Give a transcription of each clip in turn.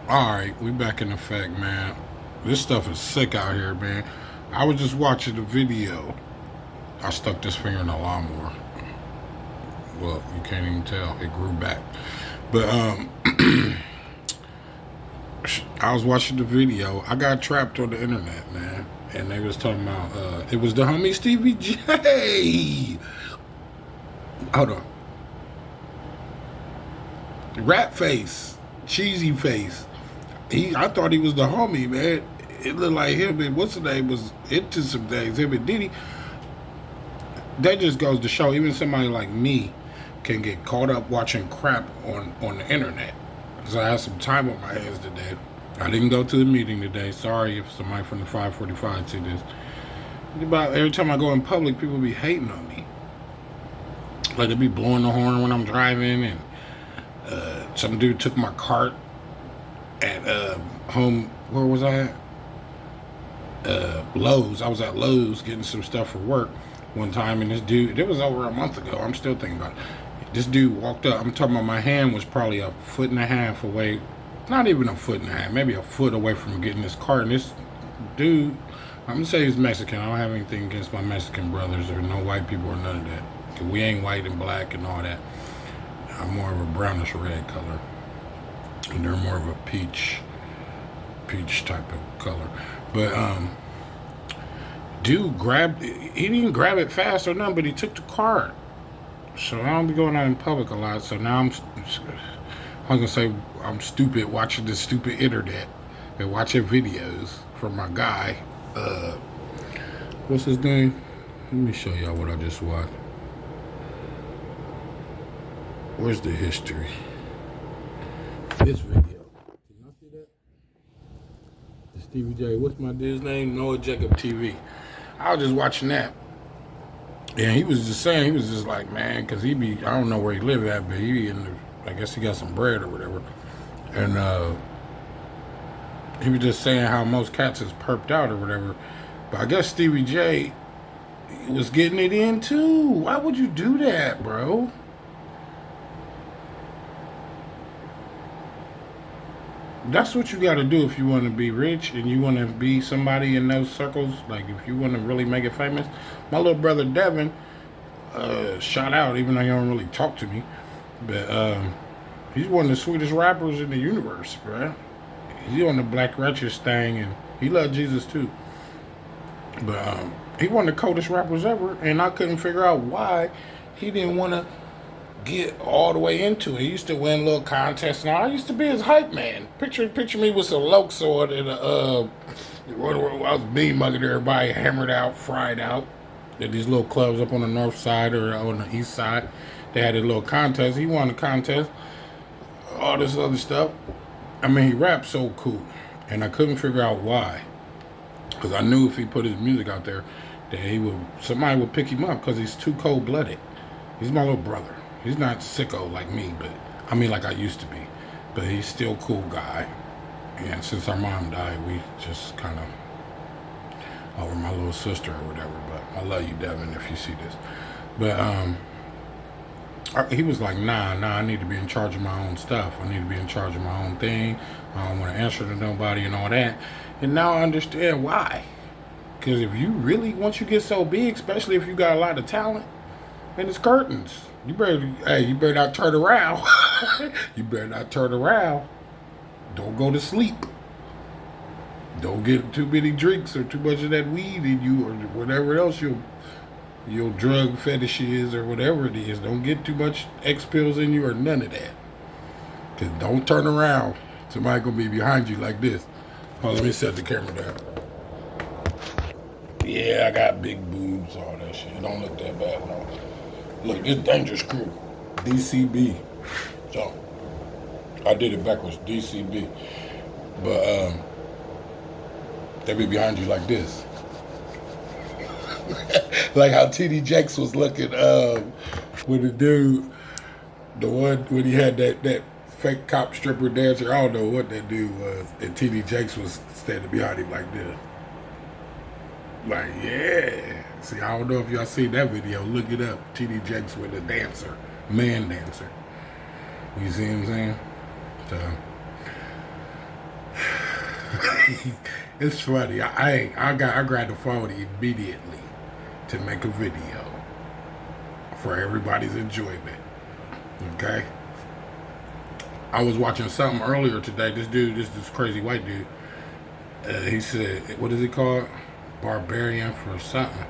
Alright, we back in effect, man. This stuff is sick out here, man. I was just watching the video. I stuck this finger in the lawnmower. Well, you can't even tell. It grew back. But I was watching the video. I got trapped on the internet, man. And they was talking about it was the homie Stevie J. Hold on. Rat face. Cheesy face. I thought he was the homie, man. It looked like him and what's the name was into some things. Him and Diddy. That just goes to show even somebody like me can get caught up watching crap on the internet. Because I had some time on my hands today. I didn't go to the meeting today. Sorry if somebody from the 545 see this. About every time I go in public, people be hating on me. Like they be blowing the horn when I'm driving, and some dude took my cart at home. Where was I at? Lowe's. I was at Lowe's getting some stuff for work one time, and this dude, it was over a month ago. I'm still thinking about it. This dude walked up. I'm talking about my hand was probably a foot and a half away. Not even a foot and a half, maybe a foot away from getting this cart. And this dude, I'm gonna say he's Mexican. I don't have anything against my Mexican brothers or no white people or none of that. 'Cause we ain't white and black and all that. I'm more of a brownish red color, and they're more of a peach type of color. But dude grabbed. He didn't grab it fast or nothing, but he took the cart. So I don't be going out in public a lot. So now I was gonna say I'm stupid watching this stupid internet and watching videos from my guy. What's his name? Let me show y'all what I just watched. Where's the history? This video. Can y'all see that? The Stevie J. What's my dude's name? Noah Jacob TV. I was just watching that. And he was just saying, he was just like, man, because he be, I don't know where he live at, but he be in the, I guess he got some bread or whatever. And he was just saying how most cats is perped out or whatever. But I guess Stevie J was getting it in too. Why would you do that, bro? That's what you got to do if you want to be rich and you want to be somebody in those circles. Like if you want to really make it famous. My little brother Devin, shout out, even though he don't really talk to me, but he's one of the sweetest rappers in the universe, bro. He's on the Black Righteous thing, and he loved Jesus too. But he one of the coldest rappers ever, and I couldn't figure out why he didn't want to get all the way into it. He used to win little contests, and I used to be his hype man. Picture me with some loke sword and I was bean mugging everybody, hammered out, fried out. At these little clubs up on the north side or on the east side, they had a little contest. He won the contest, all this other stuff. I mean, he raps so cool, and I couldn't figure out why. Because I knew if he put his music out there, that somebody would pick him up because he's too cold blooded. He's my little brother. He's not sicko like me, but I mean like I used to be. But he's still a cool guy. And since our mom died, we just kind of over my little sister or whatever. But I love you, Devin, if you see this. But he was like, nah, I need to be in charge of my own stuff. I need to be in charge of my own thing. I don't want to answer to nobody and all that. And now I understand why. Because if you really, once you get so big, especially if you got a lot of talent, then it's curtains. You better not turn around. You better not turn around. Don't go to sleep. Don't get too many drinks or too much of that weed in you or whatever else your drug fetish is or whatever it is. Don't get too much X pills in you or none of that. Cause don't turn around. Somebody gonna be behind you like this. Oh, let me set the camera down. Yeah, I got big boobs, all that shit. Don't look that bad, no. Look, this dangerous crew. DCB. So, I did it backwards. DCB. But, they be behind you like this. Like how TD Jakes was looking, with the dude, the one when he had that fake cop stripper dancer. I don't know what that dude was. And TD Jakes was standing behind him like this. Like, yeah. See, I don't know if y'all seen that video. Look it up. TD Jakes with a dancer. Man dancer. You see what I'm saying? So, It's funny. I grabbed the phone immediately to make a video for everybody's enjoyment. Okay. I was watching something earlier today. This crazy white dude. He said, what is it called? Barbarian for something.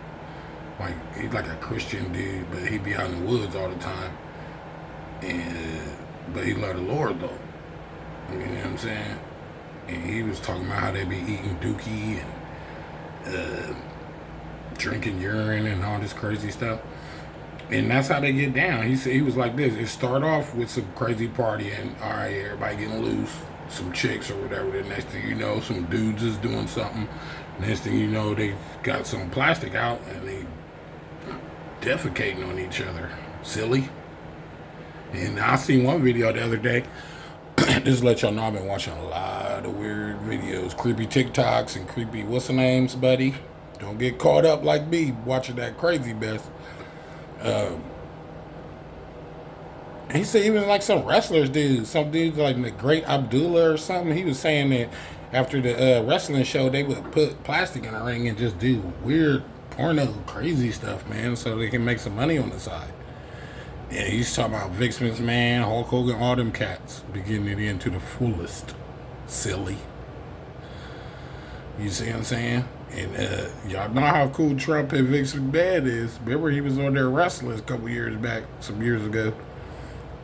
Like he's like a Christian dude, but he be out in the woods all the time. But he love the Lord though. You know what I'm saying? And he was talking about how they be eating dookie and drinking urine and all this crazy stuff. And that's how they get down. He said he was like this. It start off with some crazy party and all right, everybody getting loose, some chicks or whatever. The next thing you know, some dudes is doing something. Next thing you know, they got some plastic out and they defecating on each other. Silly. And I seen one video the other day. Just to let y'all know, I've been watching a lot of weird videos, creepy TikToks and creepy what's the names, buddy? Don't get caught up like me watching that crazy mess. He said even like some wrestlers do. Some dudes like the Great Abdullah or something. He was saying that after the wrestling show, they would put plastic in the ring and just do weird porno crazy stuff, man, so they can make some money on the side. Yeah, he's talking about Vince McMahon, Hulk Hogan, all them cats be getting it into the fullest. Silly. You see what I'm saying? And y'all know how cool Trump and Vince McMahon is. Remember he was on there wrestling a couple years back, some years ago.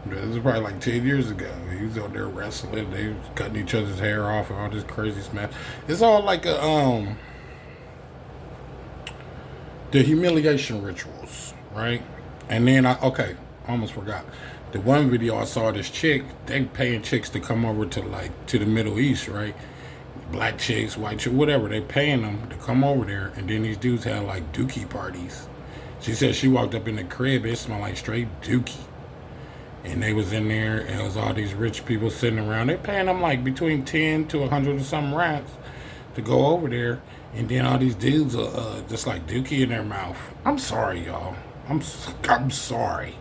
This was probably like 10 years ago. He was on there wrestling. They was cutting each other's hair off and all this crazy smash. It's all like a the humiliation rituals, right? And then I almost forgot. The one video I saw, this chick, they paying chicks to come over to the Middle East, right? Black chicks, white chicks, whatever. They paying them to come over there, and then these dudes had like dookie parties. She said she walked up in the crib, it smelled like straight dookie. And they was in there, and it was all these rich people sitting around. They paying them like between 10 to 100 or some rats to go over there, and then all these dudes just like dookie in their mouth. I'm sorry, y'all. I'm sorry.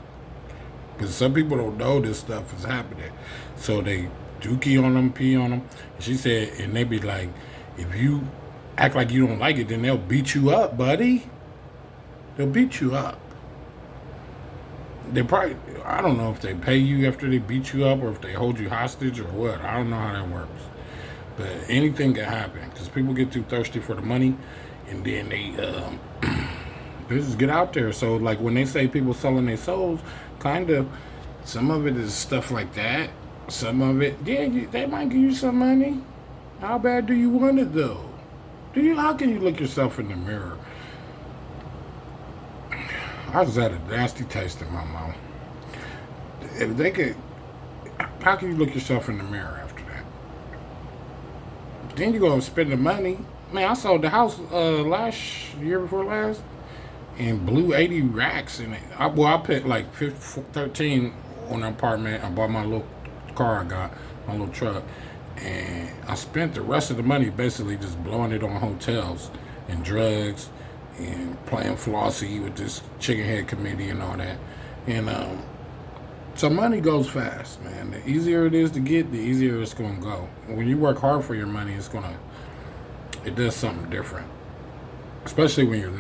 Because some people don't know this stuff is happening. So they dookie on them, pee on them. And she said, and they be like, if you act like you don't like it, then they'll beat you up, buddy. They'll beat you up. They probably, I don't know if they pay you after they beat you up or if they hold you hostage or what. I don't know how that works. But anything can happen because people get too thirsty for the money and then they just get out there. So like when they say people selling their souls, kind of, some of it is stuff like that. Some of it, yeah, they might give you some money. How bad do you want it though? How can you look yourself in the mirror? I just had a nasty taste in my mouth. If they could, how can you look yourself in the mirror after that? Then you go and spend the money. Man, I sold the house last year before last and blew 80 racks in it. I put like 13 on an apartment. I bought my little car I got, my little truck. And I spent the rest of the money basically just blowing it on hotels and drugs and playing Flossie with this chicken head committee and all that. And so money goes fast, man. The easier it is to get, the easier it's going to go. When you work hard for your money, it does something different. Especially when you're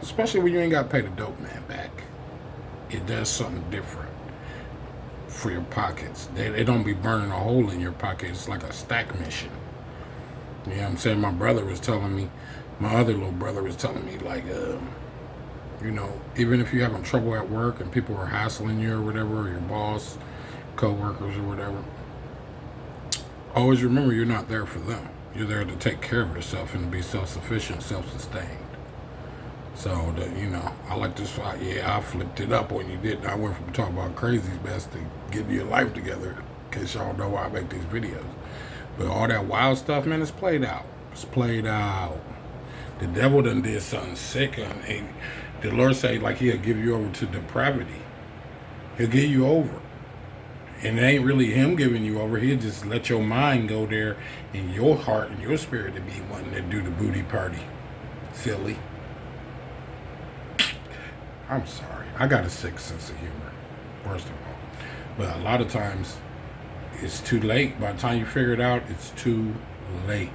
especially when you ain't got to pay the dope man back. It does something different for your pockets. They don't be burning a hole in your pocket. It's like a stack mission. You know what I'm saying? My other little brother was telling me, like, even if you're having trouble at work and people are hassling you or whatever, or your boss, co-workers or whatever, always remember you're not there for them. You're there to take care of yourself and be self-sufficient, self-sustained. So, I like this. I flipped it up when you did. I went from talking about crazy's best to getting your life together, in case y'all know why I make these videos. But all that wild stuff, man, it's played out. It's played out. The devil done did something sick. And the Lord say, like, he'll give you over to depravity. He'll give you over. And it ain't really him giving you over. He'll just let your mind go there and your heart and your spirit to be wanting to do the booty party. Silly. I'm sorry. I got a sick sense of humor, first of all. But a lot of times, it's too late. By the time you figure it out, it's too late.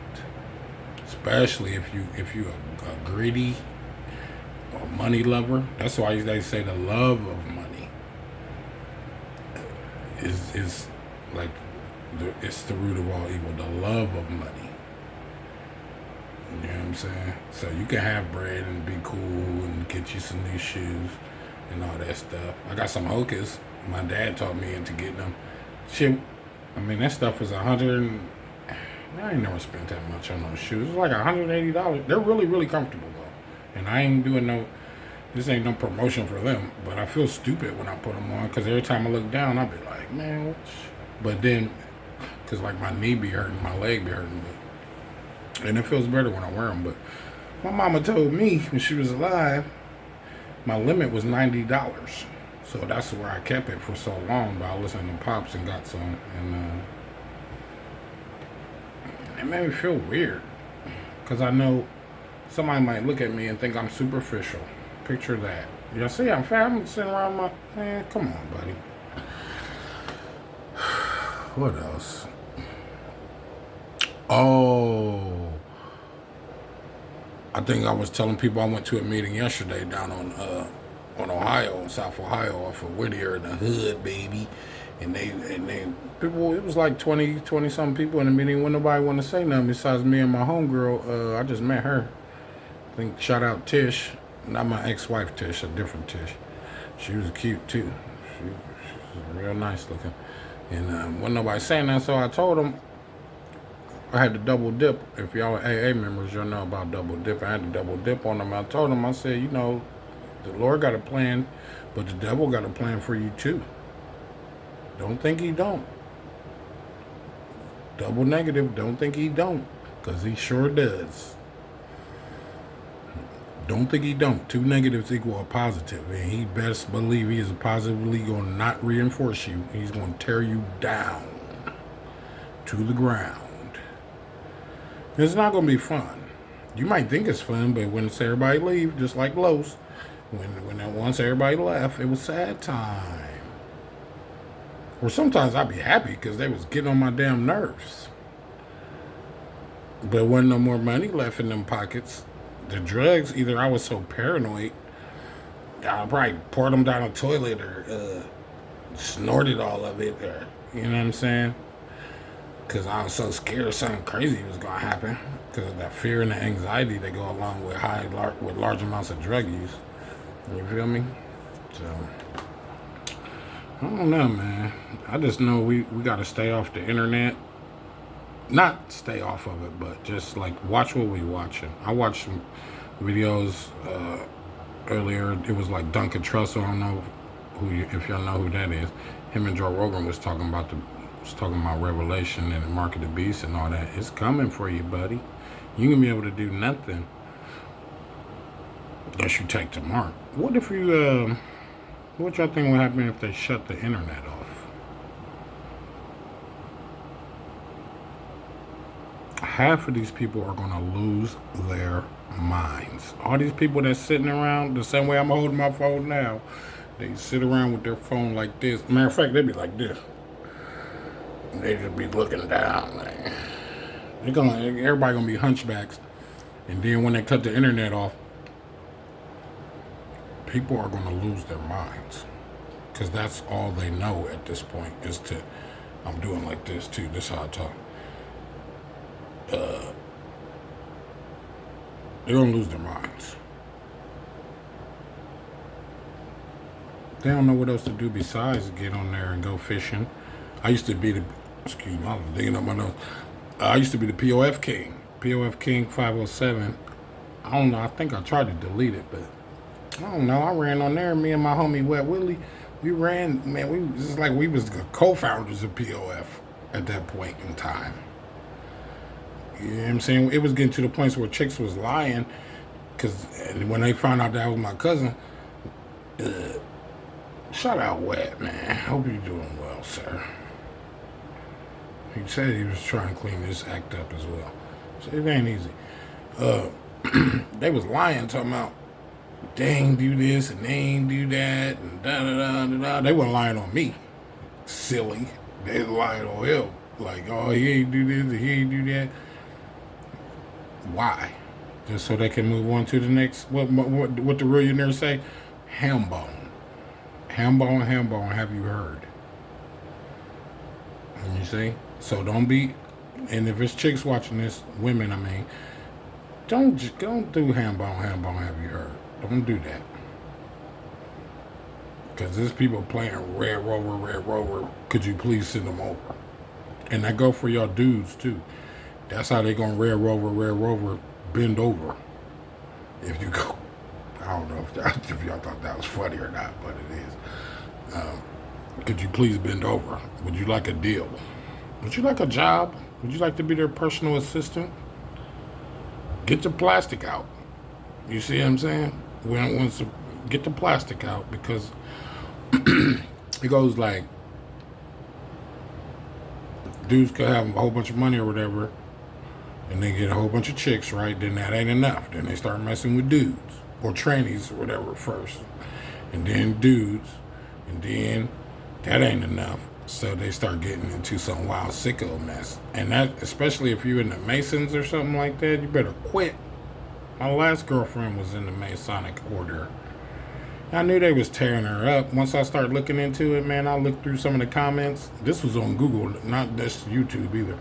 Especially if you a greedy or money lover. That's why they say the love of money is like it's the root of all evil. The love of money. You know what I'm saying? So you can have bread and be cool and get you some new shoes and all that stuff. I got some Hokas. My dad taught me into getting them. Shit, I mean that stuff is I ain't never spent that much on those shoes. It's like $180. They're really, really comfortable though. And I ain't doing this ain't no promotion for them. But I feel stupid when I put them on because every time I look down, I'll be like, man, what? But then, because like my knee be hurting, my leg be hurting. And it feels better when I wear them. But my mama told me when she was alive, my limit was $90. So that's where I kept it for so long. But I listened to Pops and got some. And it made me feel weird. Because I know somebody might look at me and think I'm superficial. Picture that. Y'all see I'm fat? I'm sitting around man, come on, buddy. What else? Oh. I think I was telling people I went to a meeting yesterday down on Ohio, South Ohio, off of Whittier in the hood, baby. And they people, it was like 20 something people in the meeting. When nobody want to say nothing besides me and my homegirl. I just met her. I think shout out Tish, not my ex-wife Tish, a different Tish. She was cute too. She was real nice looking. And when nobody saying that, so I told them I had to double dip. If y'all are AA members, you'll know about double dip. I had to double dip on them. I told them, I said, you know, the Lord got a plan, but the devil got a plan for you too. Don't think he don't. Double negative, don't think he don't. Because he sure does. Don't think he don't. Two negatives equal a positive. And he best believe he is positively going to not reinforce you. He's going to tear you down to the ground. It's not going to be fun. You might think it's fun, but when it's everybody leave, just like Los, when once everybody left, it was sad time. Or sometimes I'd be happy because they was getting on my damn nerves. But wasn't no more money left in them pockets. The drugs, either I was so paranoid, I probably poured them down the toilet or snorted all of it, or you know what I'm saying? Because I was so scared something crazy was gonna happen. Because of that fear and the anxiety that go along with large amounts of drug use. You feel me? So I don't know, man. I just know we got to stay off the internet. Not stay off of it, but just like watch what we watching. I watched some videos earlier. It was like Duncan Trussell. I don't know if y'all know who that is. Him and Joe Rogan was talking about Revelation and the Mark of the Beast and all that. It's coming for you, buddy. You can be able to do nothing unless you take the mark. What if you what y'all think will happen if they shut the internet off? Half of these people are going to lose their minds. All these people that's sitting around the same way I'm holding my phone now, they sit around with their phone like this. Matter of fact, they be like this. They just be looking down. Like, everybody gonna be hunchbacks. And then when they cut the internet off, people are gonna lose their minds. Because that's all they know at this point is to, I'm doing like this too, this is how I talk. They're gonna lose their minds. They don't know what else to do besides get on there and go fishing. I used to be the, excuse me, I was digging up my nose. I used to be the POF King. POF King 507. I don't know, I think I tried to delete it, but I don't know. I ran on there, me and my homie Wet Willie. We ran, man, this is like we was the co-founders of POF at that point in time. You know what I'm saying? It was getting to the point where chicks was lying, because when they found out that was my cousin, shout out Wet, man. Hope you're doing well, sir. He said he was trying to clean this act up as well. So it ain't easy. They was lying, talking about they ain't do this and they ain't do that and da da da da da. They weren't lying on me. Silly. They lying on him. Like, oh, he ain't do this, he ain't do that. Why? Just so they can move on to the next. What the millionaires say? Ham bone, ham bone, ham bone. Have you heard? You see? So don't be. And if it's chicks watching this, women, I mean, don't do ham bone, ham bone. Have you heard? Don't do that. Because there's people playing Red Rover, Red Rover. Could you please send them over? And that go for y'all dudes too. That's how they gonna Red Rover, bend over. If you go, I don't know if y'all thought that was funny or not, but it is. Could you please bend over? Would you like a deal? Would you like a job? Would you like to be their personal assistant? Get the plastic out. You see what I'm saying? Get the plastic out, because it goes like, dudes could have a whole bunch of money or whatever, and they get a whole bunch of chicks, right? Then that ain't enough. Then they start messing with dudes or trannies or whatever first, and then dudes, and then that ain't enough. So they start getting into some wild sicko mess. And that, especially if you're in the Masons or something like that, you better quit. My last girlfriend was in the Masonic order. I knew they was tearing her up. Once I started looking into it, man, I looked through some of the comments. This was on Google, not just YouTube either.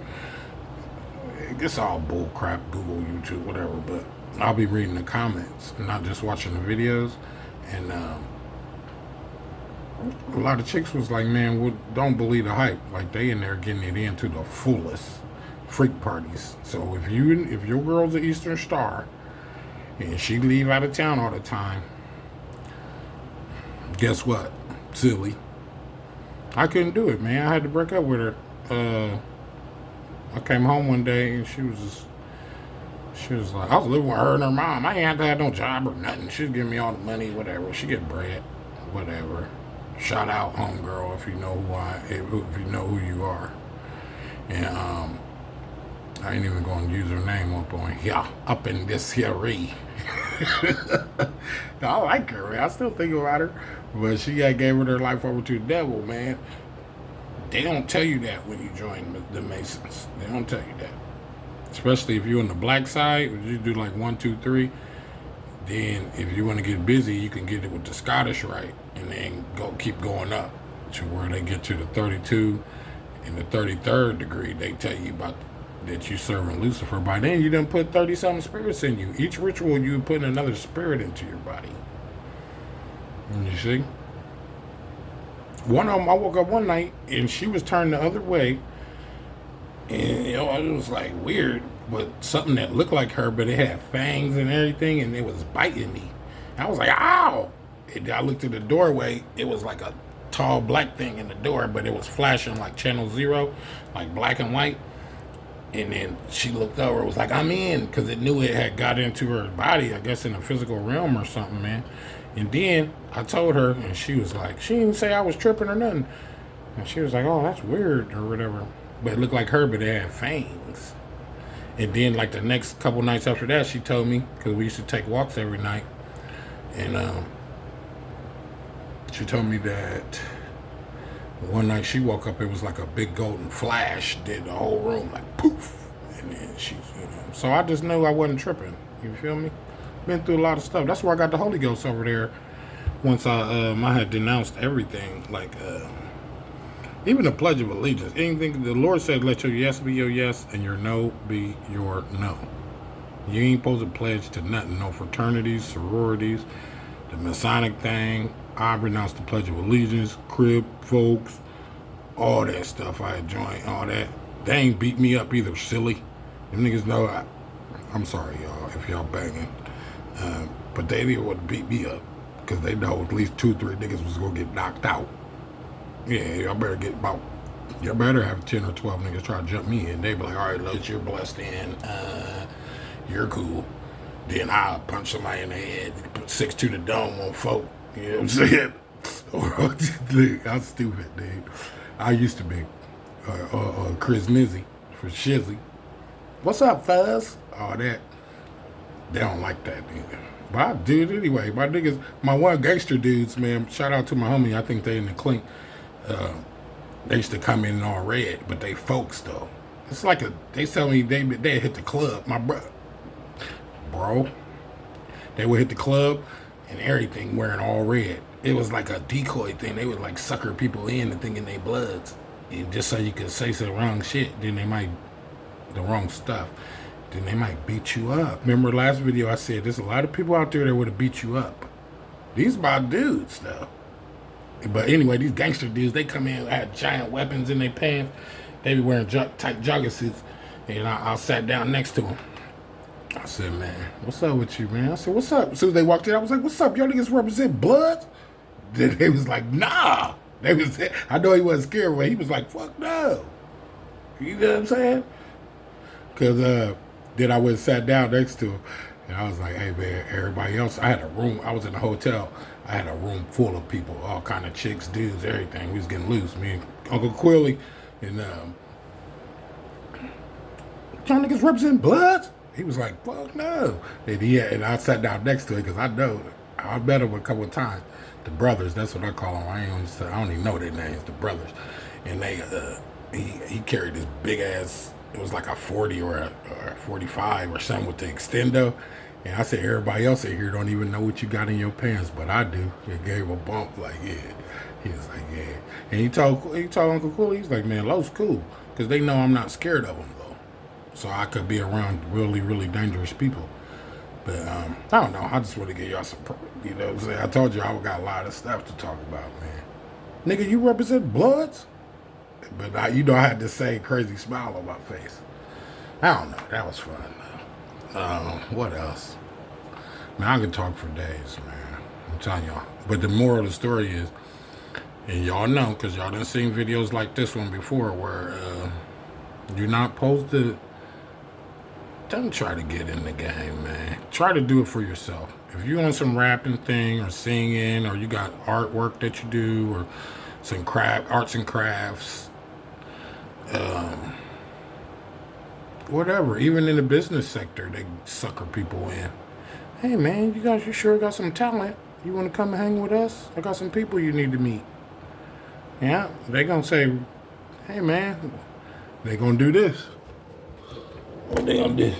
It's all bull crap, Google, YouTube, whatever, but I'll be reading the comments, not just watching the videos. And a lot of chicks was like, man, don't believe the hype. Like, they in there getting it into the fullest freak parties. So if your girl's an Eastern Star and she leave out of town all the time, guess what? Silly. I couldn't do it, man. I had to break up with her. I came home one day and she was like, I was living with her and her mom. I ain't had to have no job or nothing. She was giving me all the money, whatever. She get bread, whatever. Shout out, homegirl, if you know if you know who you are. And I ain't even gonna use her name up on here, up in this here re. I like her, man. I still think about her, but she gave her life over to the devil, man. They don't tell you that when you join the Masons. They don't tell you that. Especially if you're on the black side, you do like 1, 2, 3. Then if you want to get busy, you can get it with the Scottish Rite, and then keep going up to where they get to the 32 and the 33rd degree. They tell you about that you serving Lucifer. By then, you done put 30-something spirits in you. Each ritual, you putting another spirit into your body. And you see? One of them, I woke up one night, and she was turned the other way. And, it was like weird, but something that looked like her, but it had fangs and everything, and it was biting me. I was like, ow! And I looked at the doorway. It was like a tall black thing in the door, but it was flashing like channel 0, like black and white. And then she looked over. It was like, I'm in, because it knew it had got into her body, I guess in the physical realm or something, man. And then I told her, and she was like, she didn't say I was tripping or nothing. And she was like, oh, that's weird or whatever. But it looked like her, but it had fangs. And then, like, the next couple nights after that, she told me, because we used to take walks every night, and she told me that one night she woke up, it was like a big golden flash, did the whole room, like, poof. And then so I just knew I wasn't tripping. You feel me? Been through a lot of stuff. That's where I got the Holy Ghost over there. Once I had denounced everything, like, even the Pledge of Allegiance, anything the Lord said, let your yes be your yes and your no be your no. You ain't supposed to pledge to nothing, no fraternities, sororities, the Masonic thing. I renounced the Pledge of Allegiance, crib, folks, all that stuff I had joined, all that. They ain't beat me up either, silly. Them niggas know I'm sorry, y'all, if y'all banging. But they didn't want to beat me up, because they know at least 2, 3 niggas was going to get knocked out. Yeah, y'all better have 10 or 12 niggas try to jump me in. They be like, all right, look, you're blessed in. You're cool. Then I'll punch somebody in the head, put 6 to the dome on folk. You know what I'm saying? I'm stupid, dude. I used to be Chris Nizzy for Shizzy. What's up, fuzz? All that. They don't like that either. But I do it anyway. My niggas, my one gangster dudes, man, shout out to my homie. I think they in the clink. They used to come in all red, but they folks though. It's like they tell me they hit the club. My bro, they would hit the club and everything wearing all red. It was like a decoy thing. They would like sucker people in and thinking they bloods, and just so you could say some wrong shit. Then they might the wrong stuff. Then they might beat you up. Remember last video I said there's a lot of people out there that would have beat you up. These my dudes though. But anyway, these gangster dudes, they come in, had giant weapons in their pants. They be wearing tight jogging suits. And I sat down next to them. I said, man, what's up with you, man? I said, what's up? As soon as they walked in, I was like, what's up? Y'all niggas represent blood? Then they was like, nah. They was, I know he wasn't scared, but he was like, fuck no. You know what I'm saying? Because then I went and sat down next to him. And I was like, hey, man, everybody else, I had a room. I was in a hotel. I had a room full of people, all kind of chicks, dudes, everything. We was getting loose. Me and Uncle Quilly and y'all niggas represent bloods? He was like, fuck no. And I sat down next to him because I know, I met him a couple of times. The brothers, that's what I call them. I don't even know their names, the brothers. And they, he carried this big ass, it was like a 40 or a 45 or something with the extendo. And I said, everybody else in here don't even know what you got in your pants, but I do. It gave him a bump, like, yeah. He was like, yeah. And he told Uncle Cooley, he's like, man, Lowe's cool. Because they know I'm not scared of them, though. So I could be around really, really dangerous people. But, I don't know. I just want to give y'all some, you know what I'm saying? I told you I got a lot of stuff to talk about, man. Nigga, you represent bloods? But, I had this same crazy smile on my face. I don't know. That was fun, though. What else? Man, I could talk for days, man. I'm telling y'all. But the moral of the story is, and y'all know, because y'all done seen videos like this one before, where you're not supposed to, don't try to get in the game, man. Try to do it for yourself. If you want some rapping thing, or singing, or you got artwork that you do, or some arts and crafts, whatever. Even in the business sector, they sucker people in. Hey, man, you sure got some talent. You want to come and hang with us? I got some people you need to meet. Yeah, they going to say, hey, man, they going to do this. What they going to do?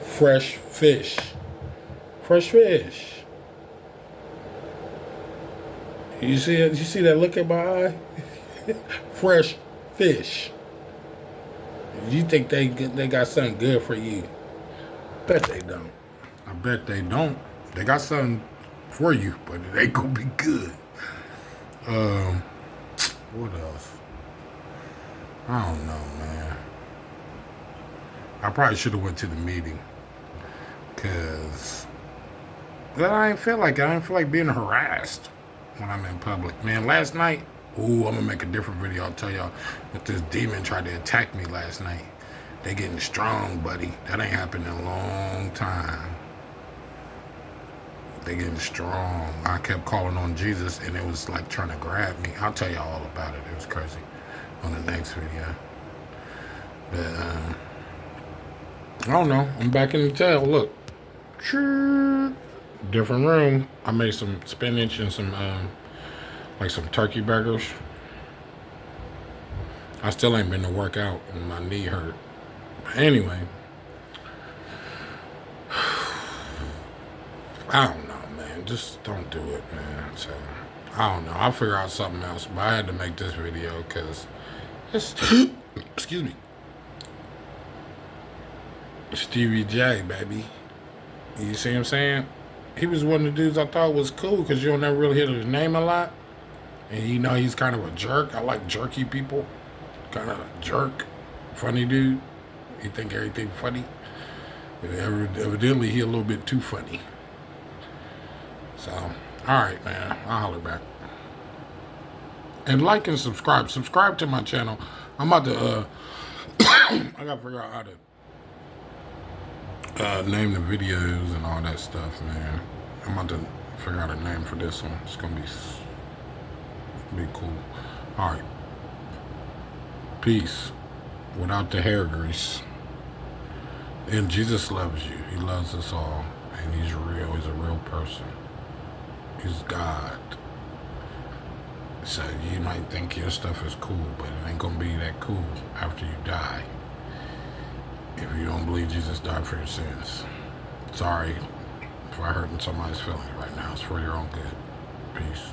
Fresh fish. Fresh fish. You see that look in my eye? Fresh fish. You think they got something good for you? Bet they don't. I bet they don't. They got something for you, but it ain't gonna be good. What else? I don't know, man. I probably should have went to the meeting, cause I didn't feel like being harassed when I'm in public. Man, last night, I'm gonna make a different video. I'll tell y'all, but this demon tried to attack me last night. They getting strong, buddy. That ain't happened in a long time. They getting strong. I kept calling on Jesus, and it was like trying to grab me. I'll tell y'all all about it. It was crazy on the next video. But I don't know. I'm back in the jail. Look, different room. I made some spinach and some like some turkey burgers. I still ain't been to work out, and my knee hurt. But anyway, I don't know, man. Just don't do it, man. So I don't know. I'll figure out something else. But I had to make this video because it's excuse me, Stevie J, baby. You see what I'm saying? He was one of the dudes I thought was cool because you don't never really hear his name a lot. And you know he's kind of a jerk. I like jerky people. Kind of a jerk. Funny dude. He think everything funny. Evidently he a little bit too funny. So, alright, man. I'll holler back. And like and subscribe. Subscribe to my channel. I'm about to I gotta figure out how to name the videos and all that stuff, man. I'm about to figure out a name for this one. It's gonna be cool. Alright. Peace. Without the hair grease. And Jesus loves you. He loves us all. And he's real. He's a real person. He's God. So you might think your stuff is cool, but it ain't gonna be that cool after you die. If you don't believe Jesus died for your sins. Sorry if I'm hurting somebody's feelings right now. It's for your own good. Peace.